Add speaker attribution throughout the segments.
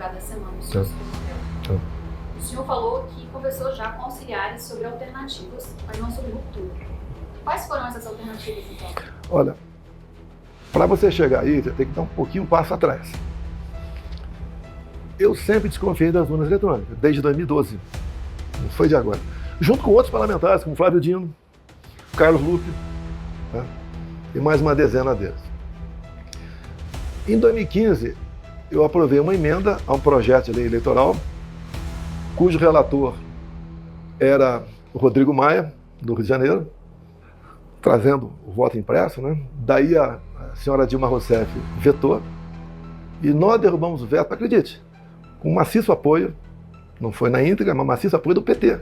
Speaker 1: divulgado essa semana, o senhor se promoveu. O senhor falou que conversou já com auxiliares sobre alternativas, mas não sobre ruptura. Quais foram essas alternativas, então?
Speaker 2: Olha, para você chegar aí, você tem que dar um pouquinho um passo atrás. Eu sempre desconfiei das urnas eletrônicas, desde 2012. Não foi de agora. Junto com outros parlamentares, como Flávio Dino, Carlos Lupe, tá? E mais uma dezena deles. Em 2015, eu aprovei uma emenda a um projeto de lei eleitoral, cujo relator era o Rodrigo Maia, do Rio de Janeiro, trazendo o voto impresso, né? Daí a senhora Dilma Rousseff vetou, e nós derrubamos o veto, acredite, com maciço apoio, não foi na íntegra, mas maciço apoio do PT.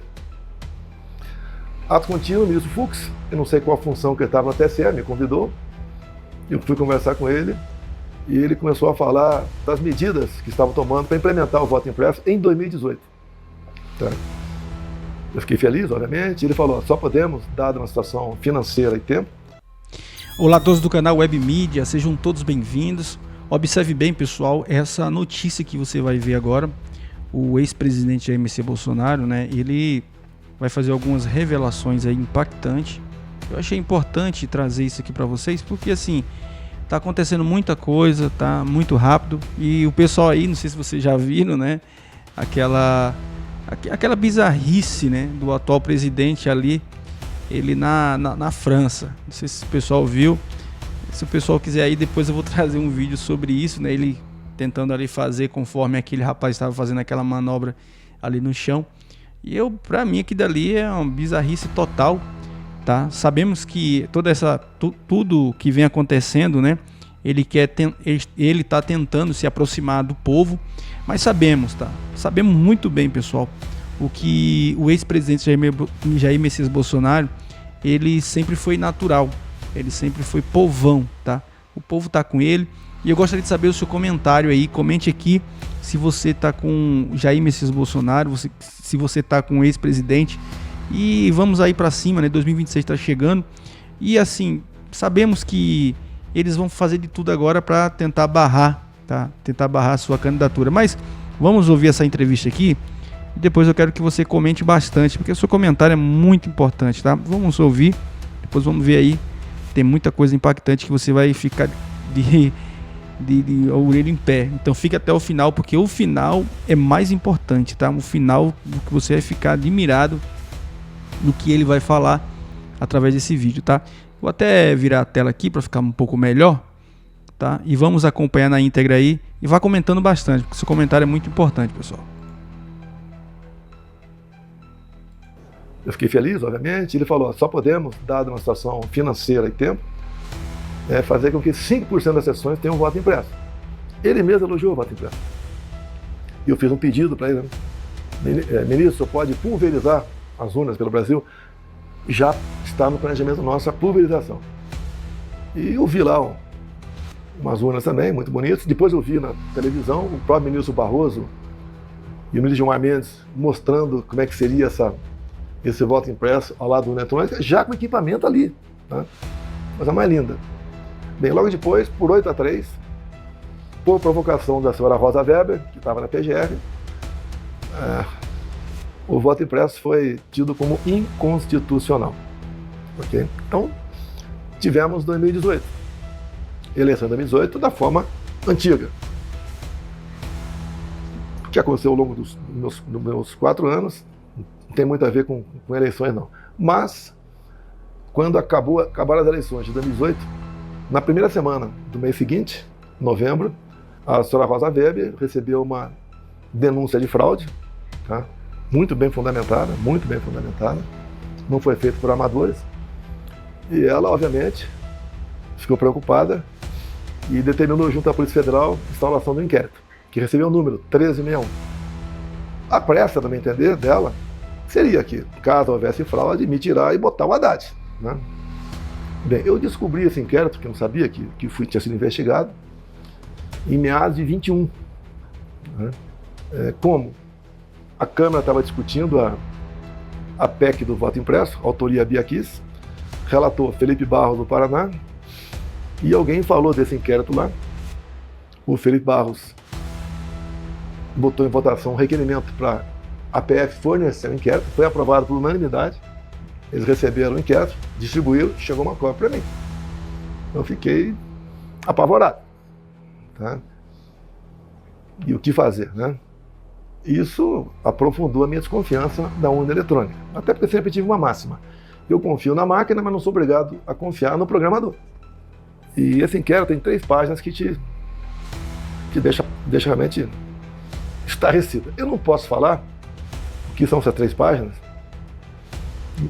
Speaker 2: Ato contínuo, o ministro Fux, eu não sei qual a função que ele estava no TSE, me convidou, eu fui conversar com ele, e ele começou a falar das medidas que estavam tomando para implementar o voto impresso em 2018. Tá? Eu fiquei feliz, obviamente, e ele falou, só podemos, dada uma situação financeira e tempo.
Speaker 3: Olá a todos do canal Web Mídia, sejam todos bem-vindos. Observe bem, pessoal, essa notícia que você vai ver agora. O ex-presidente Jair Messias Bolsonaro, né, ele vai fazer algumas revelações aí impactantes. Eu achei importante trazer isso aqui para vocês, porque assim, tá acontecendo muita coisa, tá muito rápido, e o pessoal aí, não sei se vocês já viram, né, aquela bizarrice, né, do atual presidente ali, ele na França. Não sei se o pessoal viu. Se o pessoal quiser aí, depois eu vou trazer um vídeo sobre isso, né, ele tentando ali fazer conforme aquele rapaz estava fazendo aquela manobra ali no chão. E pra mim aqui dali é uma bizarrice total, tá? Sabemos que tudo que vem acontecendo, né, ele tá tentando se aproximar do povo, mas sabemos, tá? Sabemos muito bem, pessoal, o que o ex-presidente Jair Messias Bolsonaro, ele sempre foi natural, ele sempre foi povão, tá? O povo tá com ele. E eu gostaria de saber o seu comentário aí, comente aqui se você tá com Jair Messias Bolsonaro, se você tá com o ex-presidente. E vamos aí para cima, né? 2026 tá chegando. E assim, sabemos que eles vão fazer de tudo agora para tentar barrar, tá? Tentar barrar a sua candidatura. Mas vamos ouvir essa entrevista aqui e depois eu quero que você comente bastante, porque o seu comentário é muito importante, tá? Vamos ouvir, depois vamos ver aí. Tem muita coisa impactante que você vai ficar de orelha em pé. Então fica até o final, porque o final é mais importante, tá? O final do que você vai ficar admirado no que ele vai falar através desse vídeo, tá? Vou até virar a tela aqui para ficar um pouco melhor, tá? E vamos acompanhar na íntegra aí e vá comentando bastante, porque seu comentário é muito importante, pessoal.
Speaker 2: Eu fiquei feliz, obviamente. Ele falou, só podemos, dada uma situação financeira e tempo, fazer com que 5% das sessões tenham voto impresso. Ele mesmo elogiou o voto impresso. E eu fiz um pedido para ele, né? Ministro, o senhor pode pulverizar as urnas pelo Brasil? Já está no planejamento nosso a pulverização. E eu vi lá umas urnas também, muito bonitas. Depois eu vi na televisão o próprio ministro Barroso e o ministro Gilmar Mendes mostrando como é que seria esse voto impresso ao lado do urna eletrônica, já com equipamento ali, né? Coisa mais linda. Bem, logo depois, por 8-3, por provocação da senhora Rosa Weber, que estava na PGR, o voto impresso foi tido como inconstitucional. Okay? Então, tivemos 2018. Eleição em 2018 da forma antiga. O que aconteceu ao longo dos meus 4 anos não tem muito a ver com eleições, não. Mas, quando acabaram as eleições de 2018, na primeira semana do mês seguinte, novembro, a senhora Rosa Weber recebeu uma denúncia de fraude, tá? Muito bem fundamentada, não foi feito por amadores, e ela, obviamente, ficou preocupada e determinou junto à Polícia Federal a instauração do inquérito, que recebeu o número 1361. A pressa, no meu entender, dela, seria que, caso houvesse fraude, me tirar e botar o Haddad, né? Bem, eu descobri esse inquérito, que eu não sabia que tinha sido investigado, em meados de 21. Né? Como a Câmara estava discutindo a PEC do voto impresso, autoria Bia Kiss, relator Felipe Barros do Paraná, e alguém falou desse inquérito lá. O Felipe Barros botou em votação um requerimento para a PF fornecer o inquérito, foi aprovado por unanimidade, eles receberam o inquérito, distribuíram, chegou uma cópia para mim. Eu fiquei apavorado. Tá? E o que fazer, né? Isso aprofundou a minha desconfiança da urna eletrônica. Até porque eu sempre tive uma máxima. Eu confio na máquina, mas não sou obrigado a confiar no programador. E esse inquérito tem 3 páginas que te deixa realmente estarrecido. Eu não posso falar o que são essas 3 páginas,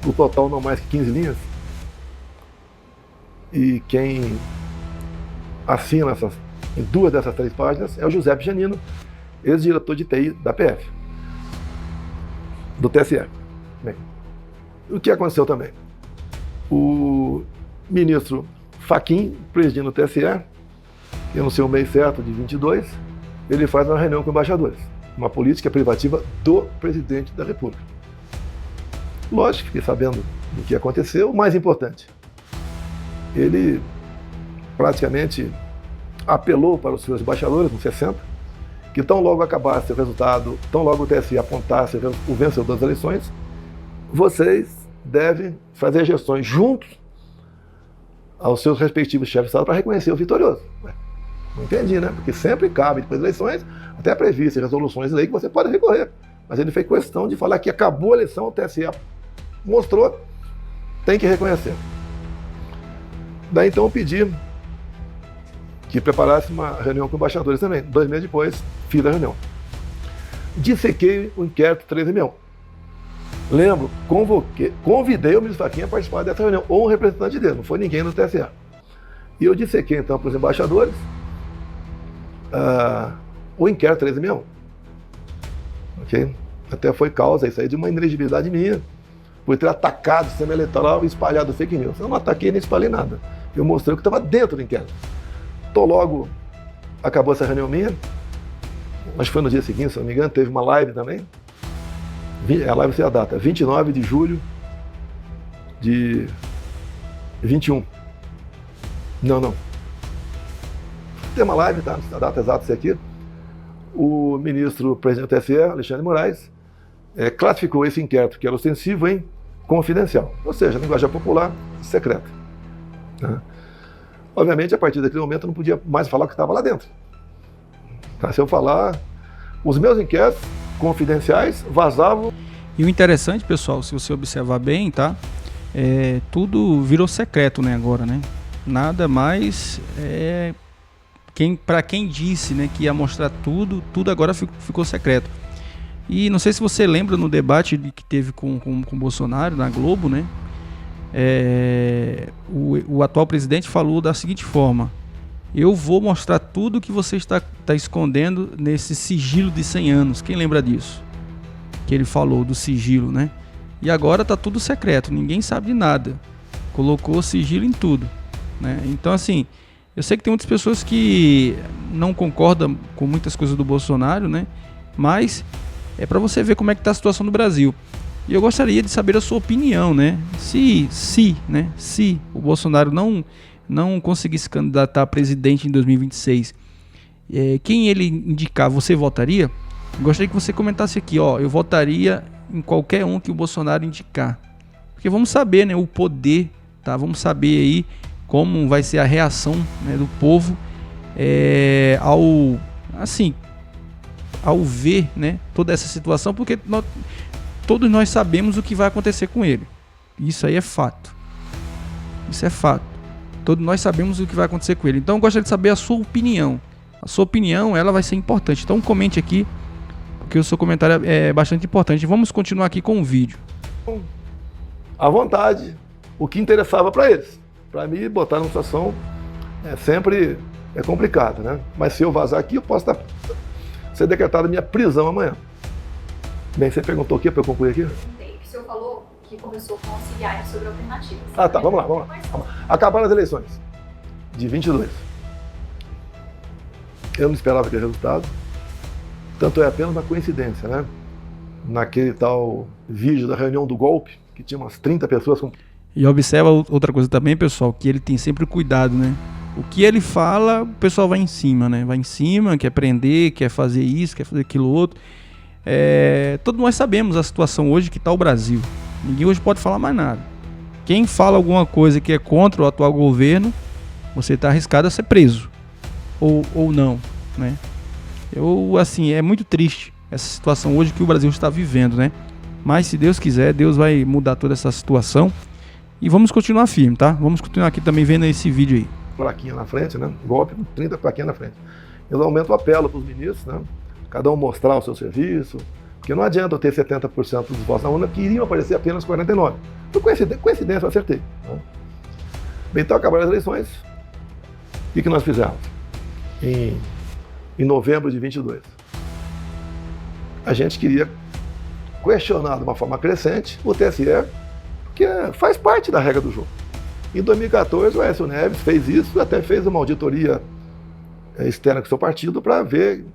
Speaker 2: o total não mais que 15 linhas, e quem assina em 2 dessas 3 páginas é o Giuseppe Giannino, ex-diretor de TI da PF, do TSE. Bem, o que aconteceu também? O ministro Fachin, presidindo o TSE, eu não sei o mês certo, de 22, ele faz uma reunião com embaixadores, uma política privativa do presidente da República. Lógico, fiquei sabendo do que aconteceu. O mais importante, ele praticamente apelou para os seus embaixadores, uns 60, que tão logo acabasse o resultado, tão logo o TSE apontasse o vencedor das eleições, vocês devem fazer gestões juntos aos seus respectivos chefes de Estado para reconhecer o vitorioso. Não entendi, né? Porque sempre cabe, depois das eleições, até previstas resoluções de lei que você pode recorrer. Mas ele fez questão de falar que acabou a eleição, o TSE mostrou, tem que reconhecer. Daí então eu pedi que preparasse uma reunião com embaixadores também. 2 meses depois, fiz a reunião. Dissequei o inquérito 13.001. Lembro, convidei o ministro Fachin a participar dessa reunião, ou um representante dele, não foi ninguém no TSE. E eu dissequei então para os embaixadores o inquérito 13.001. Ok? Até foi causa isso aí de uma inelegibilidade minha, por ter atacado o sistema eleitoral e espalhado fake news. Eu não ataquei nem espalhei nada. Eu mostrei o que estava dentro do inquérito. Então logo acabou essa reunião minha, mas foi no dia seguinte, se não me engano, teve uma live também. A live sei a data, 29 de julho de 21. Não. Tem uma live, tá? A data exata é aqui. O ministro presidente do TSE, Alexandre de Moraes, classificou esse inquérito, que era ostensivo, em confidencial. Ou seja, linguagem popular, secreta. Né? Obviamente, a partir daquele momento, eu não podia mais falar o que estava lá dentro. Tá? Se eu falar, os meus inquéritos confidenciais vazavam.
Speaker 3: E o interessante, pessoal, se você observar bem, tá? Tudo virou secreto, né, agora, né? Nada mais para quem disse, né, que ia mostrar tudo agora ficou secreto. E não sei se você lembra no debate que teve com o Bolsonaro na Globo, né? O atual presidente falou da seguinte forma: eu vou mostrar tudo que você está escondendo nesse sigilo de 100 anos. Quem lembra disso? Que ele falou do sigilo, né? E agora tá tudo secreto, ninguém sabe de nada. Colocou sigilo em tudo, né? Então, assim, eu sei que tem muitas pessoas que não concordam com muitas coisas do Bolsonaro, né? Mas é para você ver como é que tá a situação do Brasil. E eu gostaria de saber a sua opinião, né? Se o Bolsonaro não conseguir se candidatar a presidente em 2026, quem ele indicar, você votaria? Gostaria que você comentasse aqui, ó, eu votaria em qualquer um que o Bolsonaro indicar. Porque vamos saber, né, o poder, tá? Vamos saber aí como vai ser a reação, né, do povo ao ver, né, toda essa situação, porque todos nós sabemos o que vai acontecer com ele. Isso aí é fato. Isso é fato. Todos nós sabemos o que vai acontecer com ele. Então eu gostaria de saber a sua opinião. A sua opinião, ela vai ser importante. Então comente aqui, porque o seu comentário é bastante importante. Vamos continuar aqui com o vídeo.
Speaker 2: À vontade, o que interessava para eles. Para mim, botar numa situação sempre é complicado, né? Mas se eu vazar aqui, eu posso ser decretada minha prisão amanhã. Bem, você perguntou o que para eu concluir aqui?
Speaker 1: O senhor falou que conversou com auxiliares sobre alternativas.
Speaker 2: Tá, vamos lá. Acabaram as eleições de 22. Eu não esperava aquele resultado. Tanto é apenas uma coincidência, né? Naquele tal vídeo da reunião do golpe, que tinha umas 30 pessoas com...
Speaker 3: E observa outra coisa também, pessoal, que ele tem sempre cuidado, né? O que ele fala, o pessoal vai em cima, né? Vai em cima, quer prender, quer fazer isso, quer fazer aquilo outro. Todos nós sabemos a situação hoje que está o Brasil. Ninguém hoje pode falar mais nada. Quem fala alguma coisa que é contra o atual governo, você está arriscado a ser preso. Ou não, né? Assim, é muito triste essa situação hoje que o Brasil está vivendo, né? Mas se Deus quiser, Deus vai mudar toda essa situação. E vamos continuar firme, tá? Vamos continuar aqui também vendo esse vídeo aí.
Speaker 2: Plaquinha na frente, né? Golpe com 30 plaquinhas na frente. Eu aumento o apelo para os ministros, né? Cada um mostrar o seu serviço, porque não adianta eu ter 70% dos votos na urna que iriam aparecer apenas 49%. Por coincidência, eu acertei. Né? Bem, então acabaram as eleições. O que nós fizemos? Em novembro de 22. A gente queria questionar de uma forma crescente o TSE, que faz parte da regra do jogo. Em 2014, o Aécio Neves fez isso, até fez uma auditoria externa com o seu partido para ver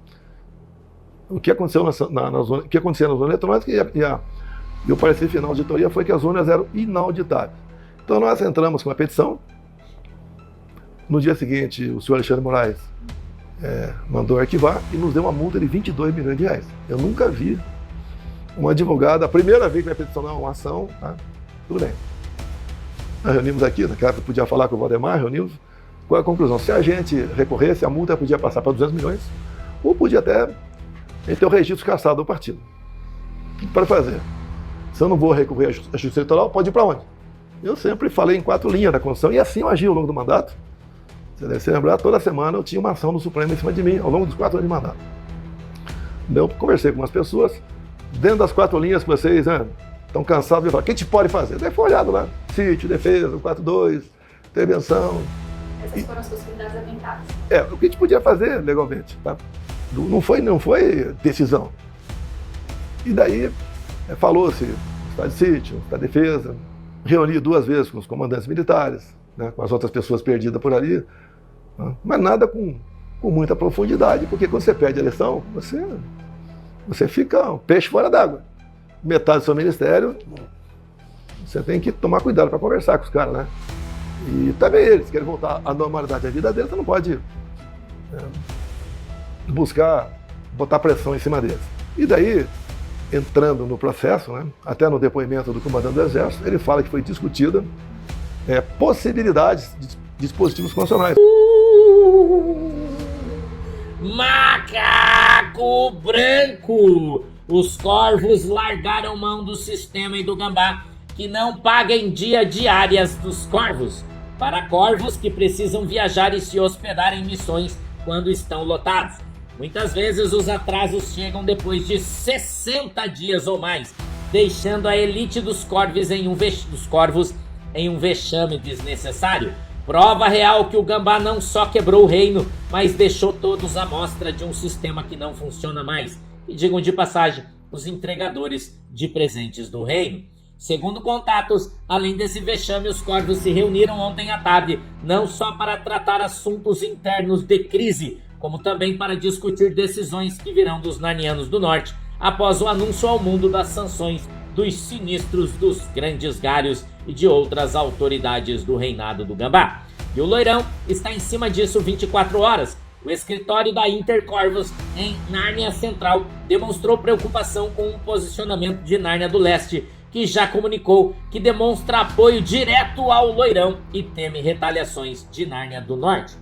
Speaker 2: o que aconteceu nas urnas eletrônicas e o parecer final da auditoria foi que as urnas eram inauditáveis. Então nós entramos com uma petição. No dia seguinte, o senhor Alexandre Moraes mandou arquivar e nos deu uma multa de 22 milhões de reais. Eu nunca vi um advogado, a primeira vez que vai peticionar uma ação, tá? Tudo bem. Nós reunimos aqui, naquela época eu podia falar com o Valdemar, reunimos. Qual é a conclusão? Se a gente recorresse, a multa podia passar para 200 milhões, ou podia até ter o registro cassado do partido. O que para fazer? Se eu não vou recorrer à Justiça Eleitoral, pode ir para onde? Eu sempre falei em 4 linhas da Constituição, e assim eu agi ao longo do mandato. Você deve se lembrar, toda semana eu tinha uma ação do Supremo em cima de mim, ao longo dos 4 anos de mandato. Eu conversei com umas pessoas, dentro das 4 linhas que vocês estão cansados de falar, o que a gente pode fazer? Daí foi olhado lá, sítio, defesa, 4.2, intervenção.
Speaker 1: Essas foram as possibilidades aventadas.
Speaker 2: O que a gente podia fazer legalmente, tá? Não foi decisão. E daí falou-se estado de sítio, estado de defesa, reuni 2 vezes com os comandantes militares, né, com as outras pessoas perdidas por ali, né, mas nada com muita profundidade, porque quando você perde a eleição, você fica um peixe fora d'água. Metade do seu ministério, você tem que tomar cuidado para conversar com os caras, né? E também eles querem voltar à normalidade da vida deles, você não pode botar pressão em cima deles. E daí, entrando no processo, né, até no depoimento do comandante do Exército, ele fala que foi discutida possibilidades de dispositivos constitucionais.
Speaker 4: Macaco branco! Os corvos largaram mão do sistema e do gambá que não paga em dia diárias dos corvos para corvos que precisam viajar e se hospedar em missões quando estão lotados. Muitas vezes os atrasos chegam depois de 60 dias ou mais, deixando a elite dos corvos em um vexame desnecessário. Prova real que o gambá não só quebrou o reino, mas deixou todos à mostra de um sistema que não funciona mais. E digam de passagem, os entregadores de presentes do reino. Segundo contatos, além desse vexame, os corvos se reuniram ontem à tarde, não só para tratar assuntos internos de crise, como também para discutir decisões que virão dos Narnianos do Norte, após o anúncio ao mundo das sanções dos sinistros dos grandes galhos e de outras autoridades do reinado do gambá. E o Loirão está em cima disso 24 horas. O escritório da Intercorvos em Nárnia Central demonstrou preocupação com o posicionamento de Nárnia do Leste, que já comunicou que demonstra apoio direto ao Loirão e teme retaliações de Nárnia do Norte.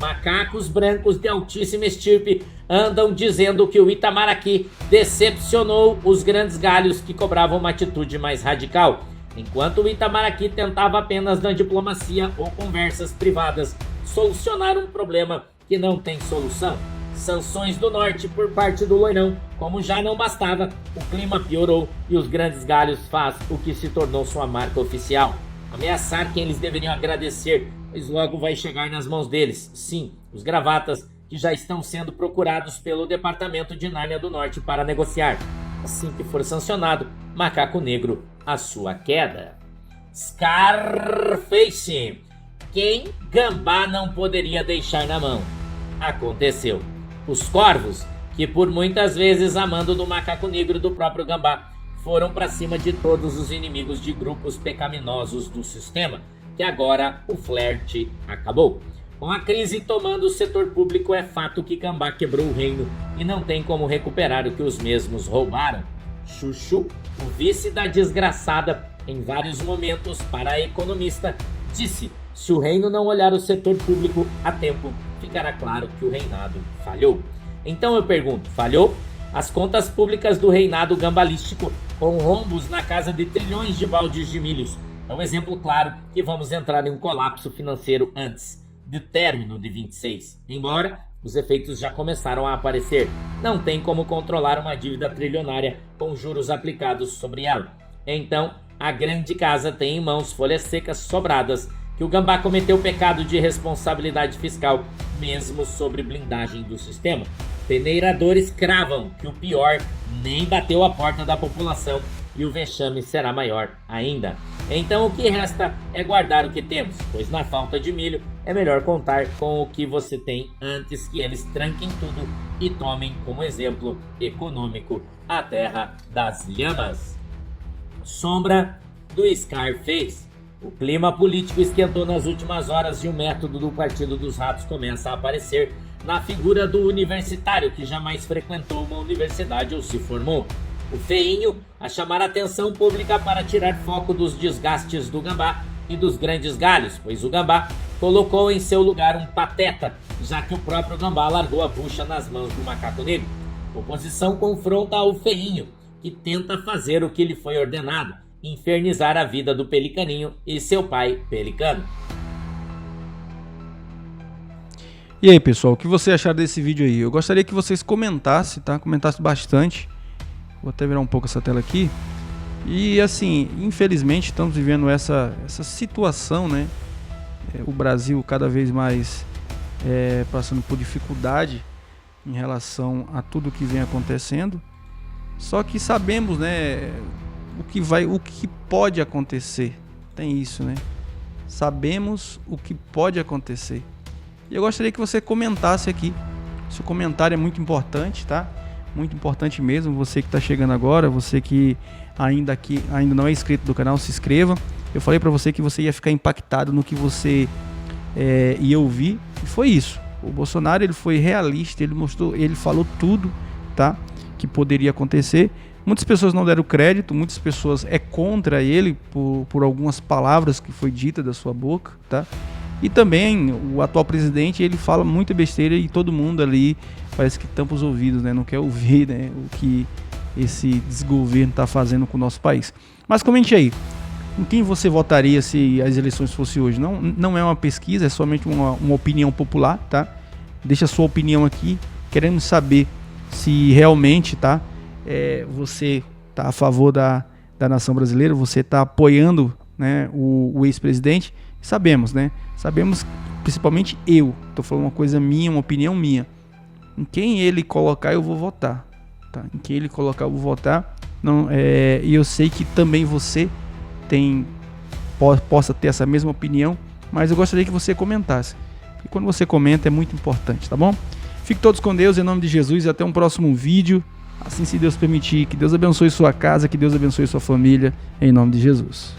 Speaker 4: Macacos brancos de altíssima estirpe andam dizendo que o Itamaraty decepcionou os grandes galhos que cobravam uma atitude mais radical, enquanto o Itamaraty tentava apenas na diplomacia ou conversas privadas solucionar um problema que não tem solução. Sanções do norte por parte do Loirão, como já não bastava, o clima piorou e os grandes galhos faz o que se tornou sua marca oficial: ameaçar quem eles deveriam agradecer, pois logo vai chegar nas mãos deles. Sim, os gravatas que já estão sendo procurados pelo Departamento de Nárnia do Norte para negociar. Assim que for sancionado, Macaco Negro, a sua queda. Scarface. Quem gambá não poderia deixar na mão? Aconteceu. Os corvos, que por muitas vezes a mando do Macaco Negro do próprio gambá, foram para cima de todos os inimigos de grupos pecaminosos do sistema, que agora o flerte acabou. Com a crise tomando o setor público, é fato que Gambá quebrou o reino e não tem como recuperar o que os mesmos roubaram. Chuchu, o vice da desgraçada, em vários momentos para a economista, disse: se o reino não olhar o setor público a tempo, ficará claro que o reinado falhou. Então eu pergunto, falhou? As contas públicas do reinado gambalístico, com rombos na casa de trilhões de baldes de milhos, é um exemplo claro que vamos entrar em um colapso financeiro antes do término de 26. Embora os efeitos já começaram a aparecer, não tem como controlar uma dívida trilionária com juros aplicados sobre ela. Então, a grande casa tem em mãos folhas secas sobradas que o Gambá cometeu o pecado de responsabilidade fiscal, mesmo sobre blindagem do sistema. Peneiradores cravam que o pior nem bateu a porta da população e o vexame será maior ainda. Então o que resta é guardar o que temos, pois na falta de milho é melhor contar com o que você tem antes que eles tranquem tudo e tomem como exemplo econômico a terra das lhamas. Sombra do Scarface. O clima político esquentou nas últimas horas e o método do Partido dos Ratos começa a aparecer na figura do universitário que jamais frequentou uma universidade ou se formou. O feinho a chamar a atenção pública para tirar foco dos desgastes do Gambá e dos grandes galhos, pois o Gambá colocou em seu lugar um pateta, já que o próprio Gambá largou a bucha nas mãos do macaco negro. A oposição confronta o feinho, que tenta fazer o que lhe foi ordenado, infernizar a vida do Pelicaninho e seu pai Pelicano.
Speaker 3: E aí, pessoal, o que você acharam desse vídeo aí? Eu gostaria que vocês comentassem, tá? Comentassem bastante. Vou até virar um pouco essa tela aqui. E assim, infelizmente estamos vivendo essa situação, né? O Brasil cada vez mais passando por dificuldade em relação a tudo que vem acontecendo. Só que sabemos, né, o que pode acontecer. Tem isso, né? Sabemos o que pode acontecer. E eu gostaria que você comentasse aqui. Seu comentário é muito importante, tá? Muito importante mesmo. Você que está chegando agora, você que ainda não é inscrito do canal, se inscreva. Eu falei para você que você ia ficar impactado no que você ia ouvir. E foi isso. O Bolsonaro, ele foi realista, ele falou tudo, tá? Que poderia acontecer. Muitas pessoas não deram crédito, muitas pessoas contra ele por algumas palavras que foi dita da sua boca, tá? E também o atual presidente, ele fala muita besteira e todo mundo ali parece que tampa os ouvidos, né? Não quer ouvir, né, o que esse desgoverno está fazendo com o nosso país. Mas comente aí, em quem você votaria se as eleições fossem hoje? Não é uma pesquisa, é somente uma opinião popular, tá? Deixa a sua opinião aqui, queremos saber se realmente, tá, você está a favor da nação brasileira, você está apoiando, né, o ex-presidente. Sabemos, né? Sabemos, principalmente eu, estou falando uma coisa minha, uma opinião minha. Em quem ele colocar, eu vou votar, tá? Em quem ele colocar, eu vou votar. E eu sei que também você possa ter essa mesma opinião, mas eu gostaria que você comentasse. Porque quando você comenta é muito importante, tá bom? Fiquem todos com Deus, em nome de Jesus, e até um próximo vídeo. Assim, se Deus permitir, que Deus abençoe sua casa, que Deus abençoe sua família, em nome de Jesus.